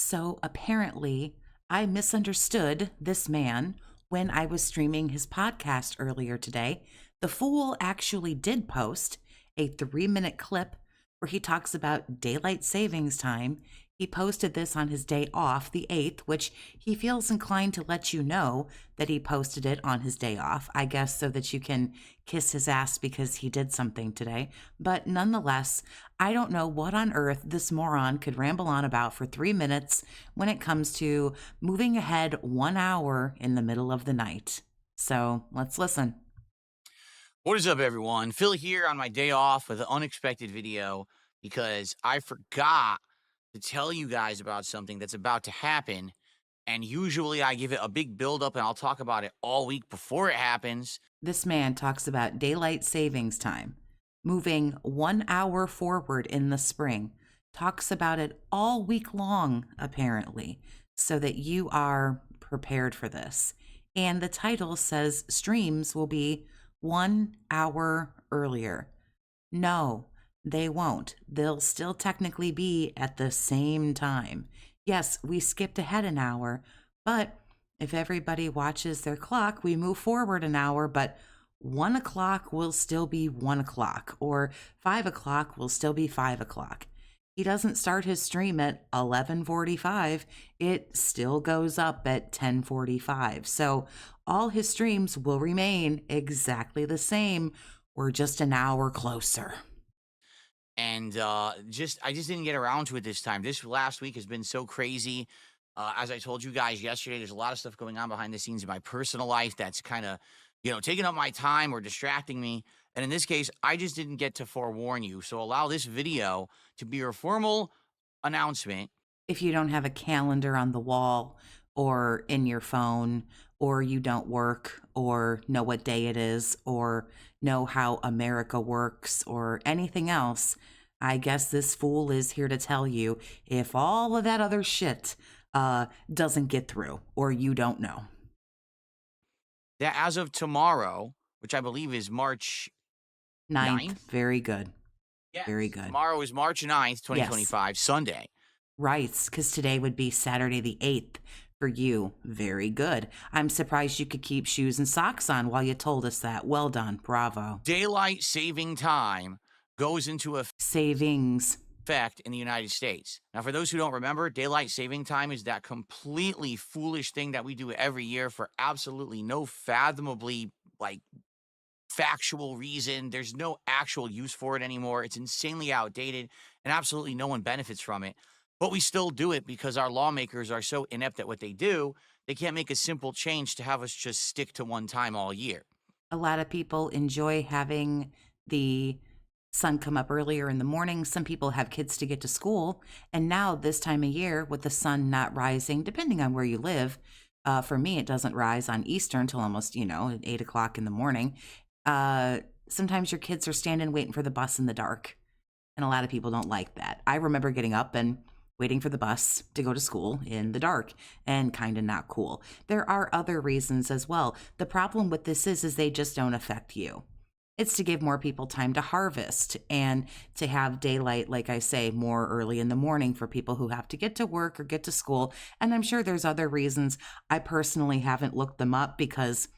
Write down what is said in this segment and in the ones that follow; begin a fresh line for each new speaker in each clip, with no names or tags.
So apparently, I misunderstood this man when I was streaming his podcast earlier today. The fool actually did post a 3-minute clip where he talks about daylight savings time. He posted this on his day off, the 8th, which he feels inclined to let you know that he posted it on his day off, I guess, so that you can kiss his ass because he did something today. But nonetheless, I don't know what on earth this moron could ramble on about for 3 minutes when it comes to moving ahead 1 hour in the middle of the night. So let's listen.
What is up, everyone? Phil here on my day off with an unexpected video because I forgot to tell you guys about something that's about to happen. And usually I give it a big build up and I'll talk about it all week before it happens.
This man talks about daylight savings time, moving 1 hour forward in the spring, talks about it all week long, apparently, so that you are prepared for this. And the title says streams will be 1 hour earlier. No, they won't. They'll still technically be at the same time. Yes, we skipped ahead an hour, but if everybody watches their clock, we move forward an hour, but 1 o'clock will still be 1 o'clock, or 5 o'clock will still be 5 o'clock. He doesn't start his stream at 11:45. It still goes up at 10:45. So all his streams will remain exactly the same. We're just an hour closer.
And I just didn't get around to it this time. This last week has been so crazy. As I told you guys yesterday, there's a lot of stuff going on behind the scenes in my personal life that's kind of, taking up my time or distracting me. And in this case, I just didn't get to forewarn you. So allow this video to be your formal announcement.
If you don't have a calendar on the wall or in your phone, or you don't work or know what day it is or know how America works or anything else, I guess this fool is here to tell you if all of that other shit doesn't get through or you don't know.
That as of tomorrow, which I believe is March 9th.
Very good.
Yes.
Very good.
Tomorrow is March 9th, 2025, yes. Sunday.
Right, because today would be Saturday the 8th for you. Very good. I'm surprised you could keep shoes and socks on while you told us that. Well done. Bravo.
Daylight saving time goes into
savings
effect in the United States. Now, for those who don't remember, daylight saving time is that completely foolish thing that we do every year for absolutely no fathomably, factual reason. There's no actual use for it anymore. It's insanely outdated and absolutely no one benefits from it. But we still do it because our lawmakers are so inept at what they do, they can't make a simple change to have us just stick to one time all year.
A lot of people enjoy having the sun come up earlier in the morning. Some people have kids to get to school. And now this time of year with the sun not rising, depending on where you live, for me, it doesn't rise on Eastern till almost, at 8 o'clock in the morning. Sometimes your kids are standing waiting for the bus in the dark. And a lot of people don't like that. I remember getting up and waiting for the bus to go to school in the dark, and kind of not cool. There are other reasons as well. The problem with this is they just don't affect you. It's to give more people time to harvest and to have daylight, like I say, more early in the morning for people who have to get to work or get to school. And I'm sure there's other reasons. I personally haven't looked them up because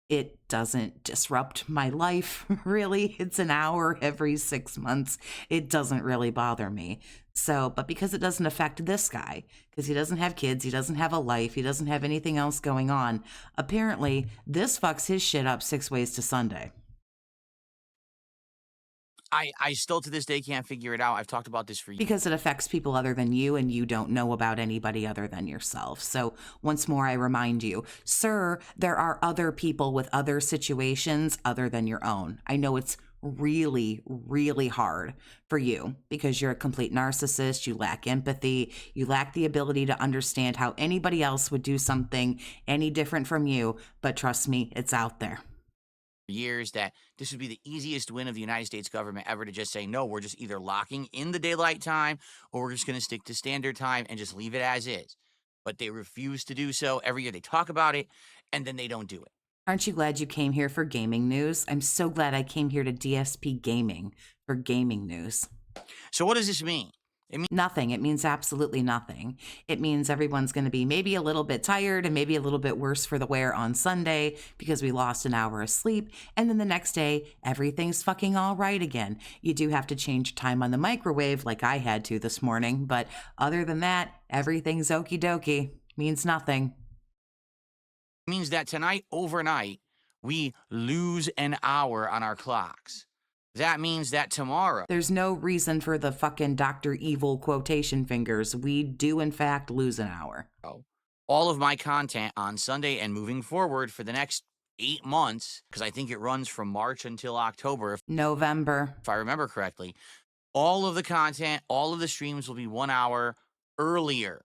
it doesn't disrupt my life, really. It's an hour every 6 months. It doesn't really bother me. So, but because it doesn't affect this guy, because he doesn't have kids, he doesn't have a life, he doesn't have anything else going on, apparently this fucks his shit up 6 ways to Sunday.
I still to this day can't figure it out. I've talked about this for years.
Because it affects people other than you and you don't know about anybody other than yourself. So once more, I remind you, sir, there are other people with other situations other than your own. I know it's really, really hard for you because you're a complete narcissist. You lack empathy. You lack the ability to understand how anybody else would do something any different from you. But trust me, it's out there.
Years that this would be the easiest win of the United States government ever to just say, no, we're just either locking in the daylight time or we're just going to stick to standard time and just leave it as is. But they refuse to do so. Every year they talk about it and then they don't do it.
Aren't you glad you came here for gaming news? I'm so glad I came here to DSP Gaming for gaming news.
So what does this mean?
Nothing. It means absolutely nothing. It means everyone's going to be maybe a little bit tired and maybe a little bit worse for the wear on Sunday because we lost an hour of sleep. And then the next day, everything's fucking all right again. You do have to change time on the microwave like I had to this morning. But other than that, everything's okie dokie. Means nothing.
It means that tonight, overnight, we lose an hour on our clocks. That means that tomorrow,
There's no reason for the fucking Dr. Evil quotation fingers. We do, in fact, lose an hour.
all of my content on Sunday and moving forward for the next 8 months, because I think it runs from March until October,
November.
if I remember correctly, all of the content, all of the streams will be 1 hour earlier.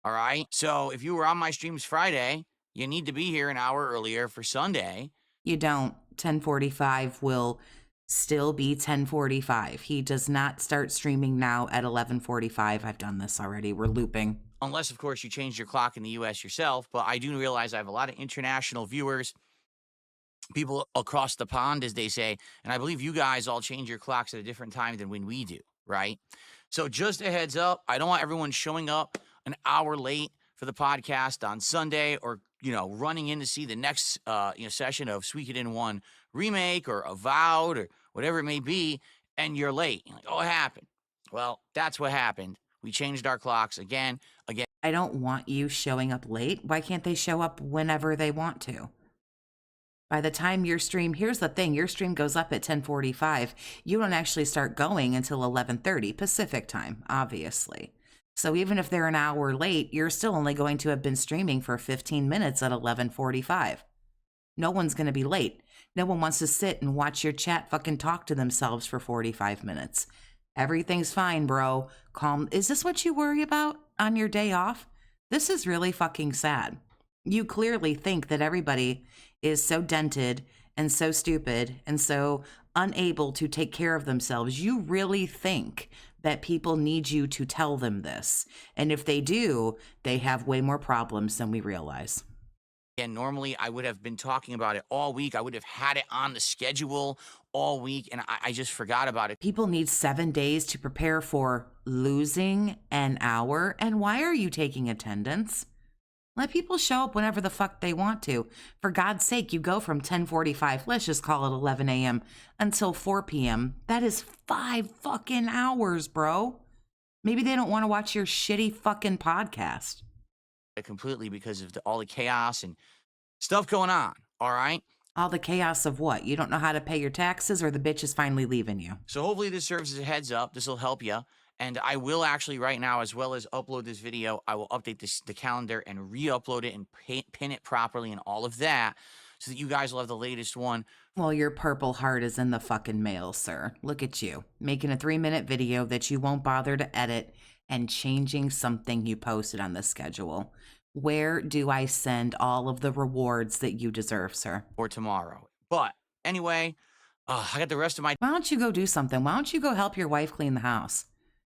All right. So if you were on my streams Friday, you need to be here an hour earlier for Sunday.
You don't. 10:45 will still be 10:45. He does not start streaming now at 11:45. I've done this already. We're looping.
Unless, of course, you changed your clock in the US yourself. But I do realize I have a lot of international viewers, people across the pond, as they say. And I believe you guys all change your clocks at a different time than when we do, right? So just a heads up, I don't want everyone showing up an hour late for the podcast on Sunday, or, running in to see the next, session of Sweet It in One remake or Avowed or whatever it may be, and you're late. You're like, oh, it happened. Well, that's what happened. We changed our clocks again.
I don't want you showing up late. Why can't they show up whenever they want to? By the time your stream, here's the thing, your stream goes up at 10:45. You don't actually start going until 11:30 Pacific time, obviously. So even if they're an hour late, you're still only going to have been streaming for 15 minutes at 11:45. No one's going to be late. No one wants to sit and watch your chat fucking talk to themselves for 45 minutes. Everything's fine, bro. Calm. Is this what you worry about on your day off? This is really fucking sad. You clearly think that everybody is so dented and so stupid and so unable to take care of themselves. You really think that people need you to tell them this. And if they do, they have way more problems than we realize.
And normally I would have been talking about it all week. I would have had it on the schedule all week, and I just forgot about it.
People need 7 days to prepare for losing an hour. And why are you taking attendance? Let people show up whenever the fuck they want to. For God's sake, you go from 10:45, let's just call it 11 a.m. until 4 p.m. That is 5 fucking hours, bro. Maybe they don't want to watch your shitty fucking podcast.
Completely because of all the chaos and stuff going on, all right?
All the chaos of what? You don't know how to pay your taxes, or the bitch is finally leaving you?
So hopefully this serves as a heads up. This will help you. And I will actually right now, as well as upload this video, I will update the calendar and re-upload it and pin it properly and all of that so that you guys will have the latest one.
Well, your purple heart is in the fucking mail, sir. Look at you, making a 3-minute video that you won't bother to edit and changing something you posted on the schedule. Where do I send all of the rewards that you deserve, sir?
For tomorrow. But anyway, I got the rest of my...
Why don't you go do something? Why don't you go help your wife clean the house?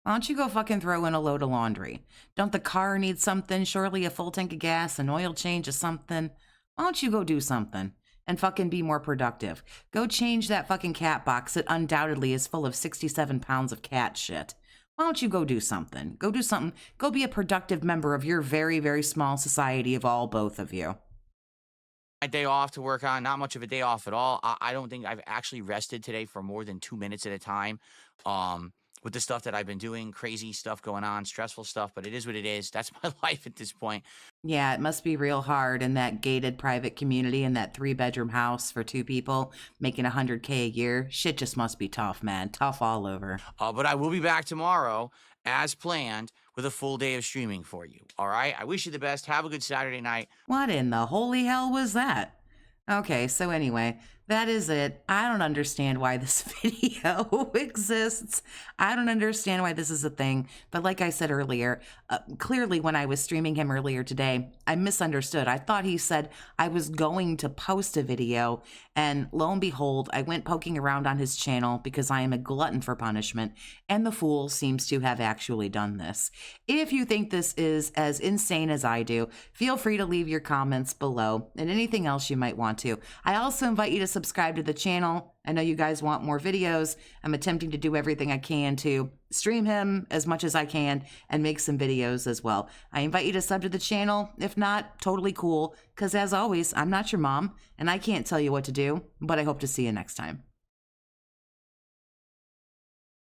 Why don't you go fucking throw in a load of laundry? Don't the car need something? Surely a full tank of gas, an oil change or something? Why don't you go do something and fucking be more productive? Go change that fucking cat box that undoubtedly is full of 67 pounds of cat shit. Why don't you go do something? Go do something. Go be a productive member of your very, very small society of all, both of you.
My day off to work on, not much of a day off at all. I don't think I've actually rested today for more than 2 minutes at a time. With the stuff that I've been doing, crazy stuff going on, stressful stuff, but it is what it is. That's my life at this point.
Yeah, it must be real hard in that gated private community in that 3-bedroom house for 2 people making $100K a year. Shit just must be tough, man. Tough all over.
But I will be back tomorrow as planned with a full day of streaming for you. All right. I wish you the best. Have a good Saturday night.
What in the holy hell was that? Okay, so anyway, that is it. I don't understand why this video exists. I don't understand why this is a thing. But like I said earlier, clearly when I was streaming him earlier today, I misunderstood. I thought he said I was going to post a video. And lo and behold, I went poking around on his channel because I am a glutton for punishment. And the fool seems to have actually done this. If you think this is as insane as I do, feel free to leave your comments below and anything else you might want to. I also invite you to subscribe to the channel. I know you guys want more videos. I'm attempting to do everything I can to stream him as much as I can and make some videos as well. I invite you to sub to the channel. If not, totally cool, because as always, I'm not your mom and I can't tell you what to do, but I hope to see you next time.